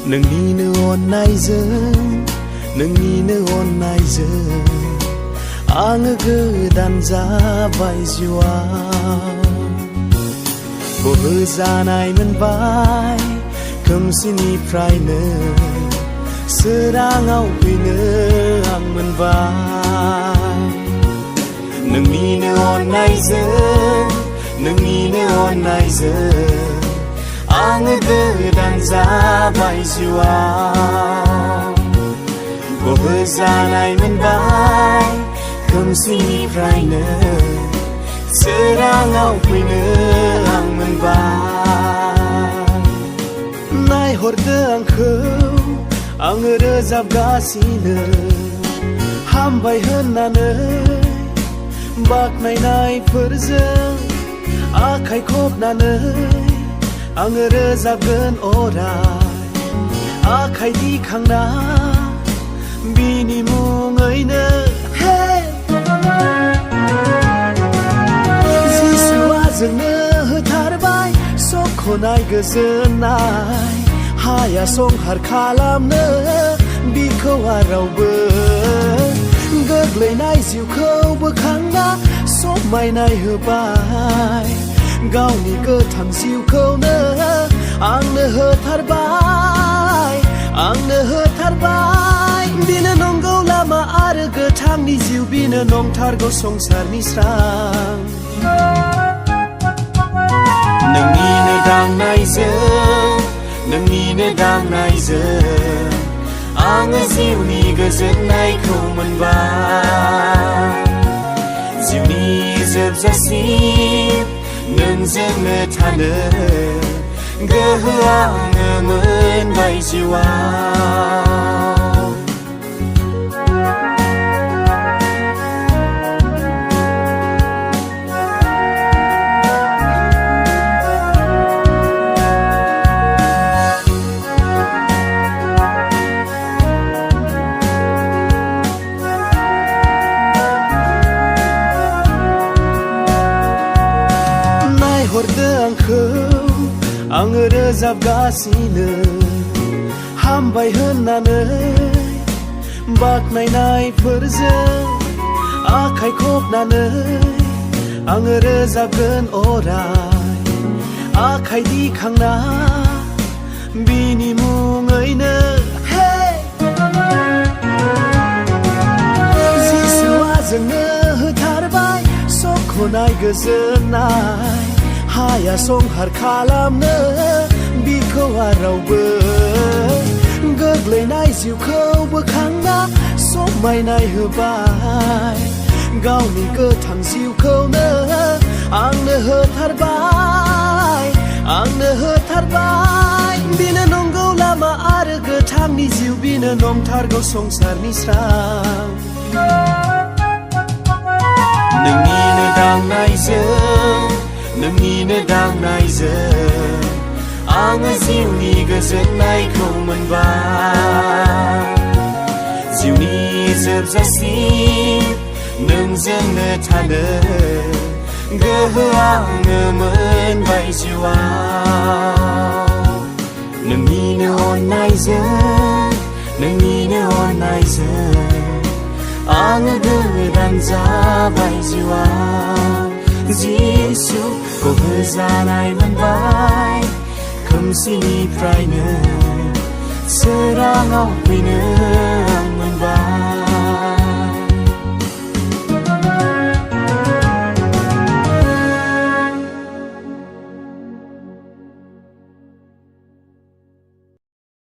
नोंनिनो अननायजों नोंनिनो अननायजों आङो गोदान जाबाय जिउआव बोहोजानाय मोनबाय खोमसिनिफ्रायनो सोराङाव फैनो आं मोनबाय नोंनिनो अननायजों आङो गोदान जाबाय जिउआव बोहोजानाय मोनबाय खोमसिनिफ्रायनो सोराङाव फैनो आं मोनबाय नायहरदो आंखौ आङो रोजाबगासिनो हामबाय होननानै बाख्नायनायफोरजों आखाइ खबनानै आङो रोजाबगोन अराय आखाइ दिखांना बिनि मुङैनो जिसुआ जोंनो होथारबाय सख'नाय गोजोननाय हाया संहार खालामनो बिखौ रावबो गोग्लैनाय जिउखौ बोखांना समायनाय होबाय गावनि गोथां जिउखौनो आंनो होथारबाय बिनो नंगौ लामा आरो गोथांनि जिउ बिनो नंथारगौ संसारनि स्रां नोंनिनो दांनायजों आङो जिउनि गोजोननायखौ मोनबाय जिउनि जोबजासिम नोंजोंनो थानो गोहो आङो मोनबाय जिउआव नायहरदो आंखौ आङो रोजाबगासिनो हामबाय होननानै बाख्नायनायफोरजों आखाइ खबनानै आङो रोजाबगोन अराय आखाइ दिखांना बिनि मुङैनो जिसुआ जोंनो होथारबाय सख'नाय गोजोननाय हाया संहार खालामनो बिखौ रावबो गोग्लैनाय जिउखौ बोखांना समायनाय होबाय गावनि गोथां जिउखौनो आंनो होथारबाय बिनो नंगौ लामा आरो गोथांनि जिउ बिनो नंथारगौ संसारनि स्रां नोंनिनो दांनायजों आङो जिउनि गोजोननायखौ मोनबाय जिउनि जोबजासिम नोंजोंनो थानो गोहो आङो मोनबाय जिउआव नोंनिनो अननायजों आङो गोदान जाबाय जिउआव जिसु बोहोजानाय मोनबाय खोमसिनिफ्रायनो सोराङाव फैनो आं मोनबाय